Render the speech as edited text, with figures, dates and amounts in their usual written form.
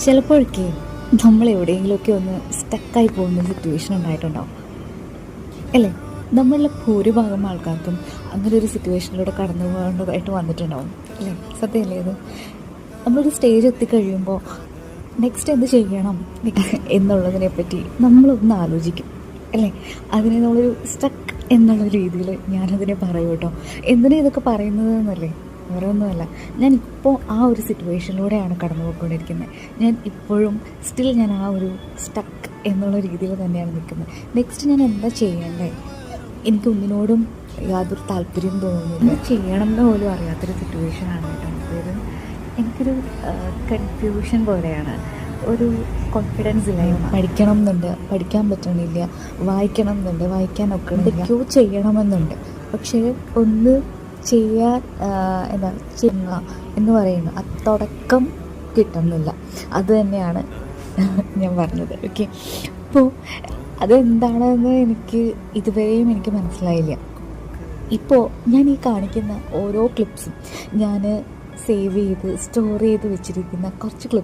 ചിലപ്പോഴൊക്കെ നമ്മൾ എവിടെയെങ്കിലുമൊക്കെ ഒന്ന് സ്റ്റക്കായി പോകുന്ന സിറ്റുവേഷൻ ഉണ്ടായിട്ടുണ്ടാവും അല്ലേ? നമ്മളിലെ ഭൂരിഭാഗം ആൾക്കാർക്കും അങ്ങനെ ഒരു സിറ്റുവേഷനിലൂടെ കടന്നു പോകേണ്ടതായിട്ട് വന്നിട്ടുണ്ടാവും അല്ലേ? സത്യമല്ലേ ഇത്? നമ്മളൊരു സ്റ്റേജ് എത്തിക്കഴിയുമ്പോൾ നെക്സ്റ്റ് എന്ത് ചെയ്യണം എന്നുള്ളതിനെപ്പറ്റി നമ്മളൊന്ന് ആലോചിക്കും അല്ലേ? അതിനെ നമ്മളൊരു സ്റ്റക്ക് എന്നുള്ള രീതിയിൽ ഞാനതിനെ പറയും കേട്ടോ. എന്തിനാ ഇതൊക്കെ പറയുന്നത് എന്നല്ലേ? വേറെ ഒന്നുമല്ല, ഞാനിപ്പോൾ ആ ഒരു സിറ്റുവേഷനിലൂടെയാണ് കടന്നു പോയിക്കൊണ്ടിരിക്കുന്നത്. ഞാൻ ഇപ്പോഴും സ്റ്റിൽ ഞാൻ ആ ഒരു സ്റ്റക്ക് എന്നുള്ള രീതിയിൽ തന്നെയാണ് നിൽക്കുന്നത്. നെക്സ്റ്റ് ഞാൻ എന്താ ചെയ്യേണ്ടത്? എനിക്കൊന്നിനോടും യാതൊരു താല്പര്യം തോന്നുന്നില്ല, ചെയ്യണം എന്ന് പോലും അറിയാത്തൊരു സിറ്റുവേഷനാണ് കേട്ടോ. അതായത് എനിക്കൊരു കൺഫ്യൂഷൻ പോലെയാണ്, ഒരു കോൺഫിഡൻസ് ഇല്ല. പഠിക്കണം എന്നുണ്ട്, പഠിക്കാൻ പറ്റണില്ല. വായിക്കണം എന്നുണ്ട്, വായിക്കാൻ ഒക്കണില്ല. ചെയ്യണമെന്നുണ്ട്, പക്ഷേ ഒന്ന് ചെയ്യാൻ എന്താ ചെയ്യുക എന്ന് പറയുന്നു, ആ തുടക്കം കിട്ടുന്നില്ല. അത് തന്നെയാണ് ഞാൻ പറഞ്ഞത്. ഓക്കെ, അപ്പോൾ അതെന്താണെന്ന് എനിക്ക് ഇതുവരെയും എനിക്ക് മനസ്സിലായില്ല. ഇപ്പോൾ ഞാൻ ഈ കാണിക്കുന്ന ഓരോ ക്ലിപ്സും ഞാൻ സേവ് ചെയ്ത് സ്റ്റോർ ചെയ്ത് വെച്ചിരിക്കുന്ന കുറച്ച് ക്ലിപ്പ്